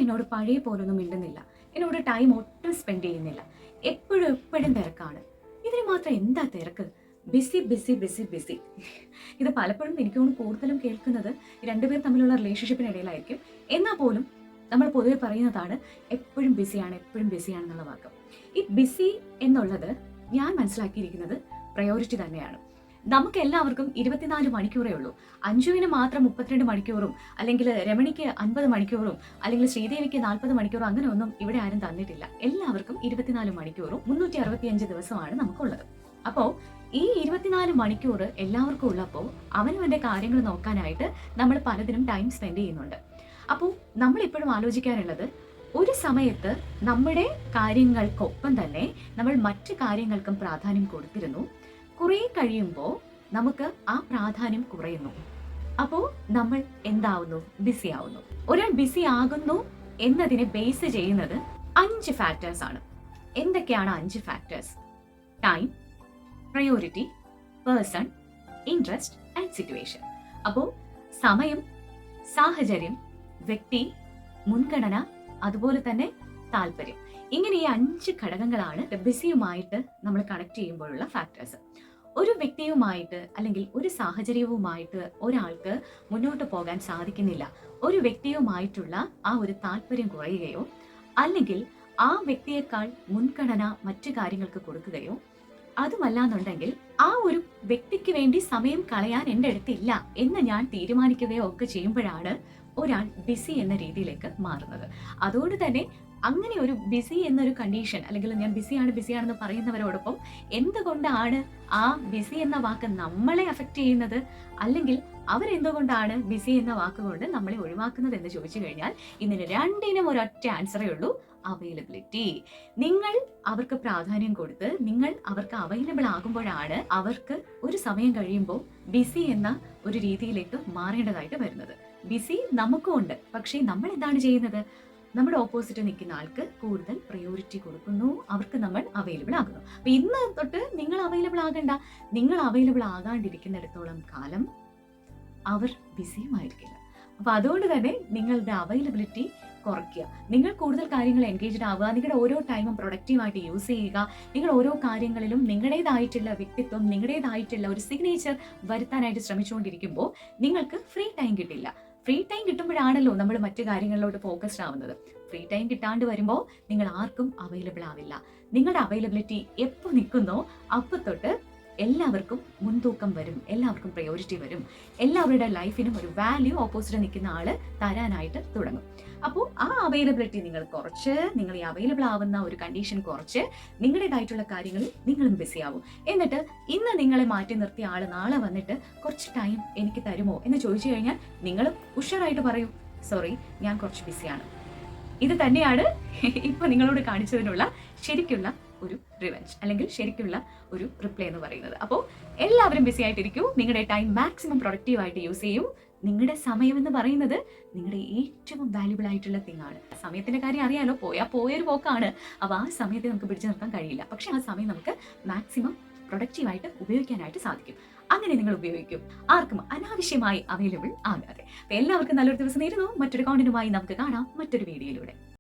എന്നോട് പഴയ പോലൊന്നും മിണ്ടുന്നില്ല, എന്നോട് ടൈം ഒട്ടും സ്പെൻഡ് ചെയ്യുന്നില്ല, എപ്പോഴും തിരക്കാണ്. ഇതിന് മാത്രം എന്താ തിരക്ക്? Busy busy busy busy. ഇത് പലപ്പോഴും എനിക്ക് തോന്നുന്നു കൂടുതലും കേൾക്കുന്നത് രണ്ടുപേർ തമ്മിലുള്ള റിലേഷൻഷിപ്പിനിടയിലായിരിക്കും. എന്നാൽ പോലും നമ്മൾ പൊതുവെ പറയുന്നതാണ് എപ്പോഴും ബിസിയാണെന്നുള്ള വാക്ക്. ഈ ബിസി എന്നുള്ളത് ഞാൻ മനസ്സിലാക്കിയിരിക്കുന്നത് പ്രയോറിറ്റി തന്നെയാണ്. നമുക്ക് എല്ലാവർക്കും 24 മണിക്കൂറേ ഉള്ളൂ. അഞ്ജുവിന് മാത്രം 32 മണിക്കൂറും, അല്ലെങ്കിൽ രമണിക്ക് 50 മണിക്കൂറും, അല്ലെങ്കിൽ ശ്രീദേവിക്ക് 40 മണിക്കൂറും, അങ്ങനെ ഒന്നും ഇവിടെ ആരും തന്നിട്ടില്ല. എല്ലാവർക്കും 24 മണിക്കൂറും 365 ദിവസമാണ് നമുക്കുള്ളത്. അപ്പോൾ ഈ 24 മണിക്കൂർ എല്ലാവർക്കും ഉള്ളപ്പോൾ അവനവന്റെ കാര്യങ്ങൾ നോക്കാനായിട്ട് നമ്മൾ പലതിനും ടൈം സ്പെൻഡ് ചെയ്യുന്നുണ്ട്. അപ്പോൾ നമ്മൾ ഇപ്പോഴും ആലോചിക്കാറുള്ളത്, ഒരു സമയത്ത് നമ്മുടെ കാര്യങ്ങൾക്കൊപ്പം തന്നെ നമ്മൾ മറ്റു കാര്യങ്ങൾക്കും പ്രാധാന്യം കൊടുത്തിരുന്നു. കുറേ കഴിയുമ്പോൾ നമുക്ക് ആ പ്രാധാന്യം കുറയുന്നു. അപ്പോൾ നമ്മൾ എന്താവുന്നു? ബിസി ആവുന്നു. ഒരാൾ ബിസി ആകുന്നു എന്നതിനെ ബേസ് ചെയ്യുന്നത് 5 ഫാക്ടേഴ്സ് ആണ്. എന്തൊക്കെയാണ് 5 factors? Time, priority, person, interest and situation. അപ്പോൾ സമയം, സാഹചര്യം, വ്യക്തി, മുൻഗണന, അതുപോലെ തന്നെ താല്പര്യം. ഇങ്ങനെ ഈ 5 ഘടകങ്ങളാണ് ബിസിയുമായിട്ട് നമ്മൾ കണക്ട് ചെയ്യുമ്പോഴുള്ള ഫാക്ടേഴ്സ്. ഒരു വ്യക്തിയുമായിട്ട് അല്ലെങ്കിൽ ഒരു സാഹചര്യവുമായിട്ട് ഒരാൾക്ക് മുന്നോട്ട് പോകാൻ സാധിക്കുന്നില്ല, ഒരു വ്യക്തിയുമായിട്ടുള്ള ആ ഒരു താല്പര്യം കുറയുകയോ, അല്ലെങ്കിൽ ആ വ്യക്തിയേക്കാൾ മുൻഗണന മറ്റു കാര്യങ്ങൾക്ക് കൊടുക്കുകയോ, അതുമല്ലാന്നുണ്ടെങ്കിൽ ആ ഒരു വ്യക്തിക്ക് വേണ്ടി സമയം കളയാൻ എൻ്റെ അടുത്തില്ല എന്ന് ഞാൻ തീരുമാനിക്കുകയോ ഒക്കെ ചെയ്യുമ്പോഴാണ് ഒരാൾ ബിസി എന്ന രീതിയിലേക്ക് മാറുന്നത്. അതുകൊണ്ട് തന്നെ അങ്ങനെ ഒരു ബിസി എന്നൊരു കണ്ടീഷൻ, അല്ലെങ്കിൽ ഞാൻ ബിസിയാണെന്ന് പറയുന്നവരോടൊപ്പം എന്തുകൊണ്ടാണ് ആ ബിസി എന്ന വാക്ക് നമ്മളെ അഫക്റ്റ് ചെയ്യുന്നത്, അല്ലെങ്കിൽ അവരെന്തുകൊണ്ടാണ് ബിസി എന്ന വാക്കുകൊണ്ട് നമ്മളെ ഒഴിവാക്കുന്നത് എന്ന് ചോദിച്ചു കഴിഞ്ഞാൽ ഇതിന് രണ്ടിനും ഒരൊറ്റ ആൻസറേ ഉള്ളൂ: അവൈലബിലിറ്റി. നിങ്ങൾ അവർക്ക് പ്രാധാന്യം കൊടുത്ത് നിങ്ങൾ അവർക്ക് അവൈലബിൾ ആകുമ്പോഴാണ് അവർക്ക് ഒരു സമയം കഴിയുമ്പോൾ ബിസി എന്ന ഒരു രീതിയിലേക്ക് മാറേണ്ടതായിട്ട് വരുന്നത്. ബിസി നമുക്കും ഉണ്ട്, പക്ഷേ നമ്മൾ എന്താണ് ചെയ്യുന്നത്? നമ്മുടെ ഓപ്പോസിറ്റ് നിൽക്കുന്ന ആൾക്ക് കൂടുതൽ പ്രയോറിറ്റി കൊടുക്കുന്നു, അവർക്ക് നമ്മൾ അവൈലബിൾ ആകുന്നു. അപ്പൊ ഇന്ന് തൊട്ട് നിങ്ങൾ അവൈലബിൾ ആകണ്ട. നിങ്ങൾ അവൈലബിൾ ആകാണ്ടിരിക്കുന്നിടത്തോളം കാലം അവർ ബിസിയുമായിരിക്കില്ല. അപ്പൊ അതുകൊണ്ട് തന്നെ നിങ്ങളുടെ അവൈലബിലിറ്റി കുറയ്ക്കുക. നിങ്ങൾ കൂടുതൽ കാര്യങ്ങൾ എൻഗേജ്ഡ് ആവുക, നിങ്ങളുടെ ഓരോ ടൈമും പ്രൊഡക്റ്റീവായിട്ട് യൂസ് ചെയ്യുക. നിങ്ങൾ ഓരോ കാര്യങ്ങളിലും നിങ്ങളുടേതായിട്ടുള്ള വ്യക്തിത്വം, നിങ്ങളുടേതായിട്ടുള്ള ഒരു സിഗ്നേച്ചർ വരുത്താനായിട്ട് ശ്രമിച്ചുകൊണ്ടിരിക്കുമ്പോൾ നിങ്ങൾക്ക് ഫ്രീ ടൈം കിട്ടില്ല. ഫ്രീ ടൈം കിട്ടുമ്പോഴാണല്ലോ നമ്മൾ മറ്റു കാര്യങ്ങളിലോട്ട് ഫോക്കസ്ഡ് ആവുന്നത്. ഫ്രീ ടൈം കിട്ടാണ്ട് വരുമ്പോൾ നിങ്ങൾ ആർക്കും അവൈലബിൾ ആവില്ല. നിങ്ങളുടെ അവൈലബിലിറ്റി എപ്പോൾ നിൽക്കുന്നോ അപ്പോൾ തൊട്ട് എല്ലാവർക്കും മുൻതൂക്കം വരും, എല്ലാവർക്കും പ്രയോറിറ്റി വരും, എല്ലാവരുടെ ലൈഫിനും ഒരു വാല്യൂ ഓപ്പോസിറ്റ് നിൽക്കുന്ന ആള് തരാനായിട്ട് തുടങ്ങും. അപ്പോൾ ആ അവൈലബിലിറ്റി നിങ്ങൾ കുറച്ച്, നിങ്ങൾ ഈ അവൈലബിൾ ആവുന്ന ഒരു കണ്ടീഷൻ കുറച്ച് നിങ്ങളുടേതായിട്ടുള്ള കാര്യങ്ങളിൽ നിങ്ങളും ബിസി ആവും. എന്നിട്ട് ഇന്ന് നിങ്ങളെ മാറ്റി നിർത്തിയ ആള് നാളെ വന്നിട്ട് കുറച്ച് ടൈം എനിക്ക് തരുമോ എന്ന് ചോദിച്ചു കഴിഞ്ഞാൽ നിങ്ങൾ ഉഷാറായിട്ട് പറയൂ, സോറി ഞാൻ കുറച്ച് ബിസിയാണ്. ഇത് തന്നെയാണ് ഇപ്പൊ നിങ്ങളോട് കാണിച്ചതിനുള്ള ശരിക്കുള്ള ഒരു റിവെഞ്ച്, അല്ലെങ്കിൽ ശരിക്കുള്ള ഒരു റിപ്ലൈ എന്ന് പറയുന്നത്. അപ്പോൾ എല്ലാവരും ബിസി ആയിട്ടിരിക്കൂ, നിങ്ങളുടെ ടൈം മാക്സിമം പ്രൊഡക്റ്റീവായിട്ട് യൂസ് ചെയ്യൂ. നിങ്ങളുടെ സമയം എന്ന് പറയുന്നത് നിങ്ങളുടെ ഏറ്റവും വാല്യുബിൾ ആയിട്ടുള്ള തിങ് ആണ്. സമയത്തിന്റെ കാര്യം അറിയാലോ, പോയൊരു പോക്കാണ്. അപ്പോൾ ആ സമയത്തെ നമുക്ക് പിടിച്ചു നിർത്താൻ കഴിയില്ല, പക്ഷെ ആ സമയം നമുക്ക് മാക്സിമം പ്രൊഡക്റ്റീവായിട്ട് ഉപയോഗിക്കാനായിട്ട് സാധിക്കും. അങ്ങനെ നിങ്ങൾ ഉപയോഗിക്കും, ആർക്കും അനാവശ്യമായി അവൈലബിൾ ആകാതെ. അപ്പൊ എല്ലാവർക്കും നല്ലൊരു ദിവസം നേരുന്നു. മറ്റൊരു കോണ്ടന്റുമായി നമുക്ക് കാണാം മറ്റൊരു വീഡിയോയിലൂടെ.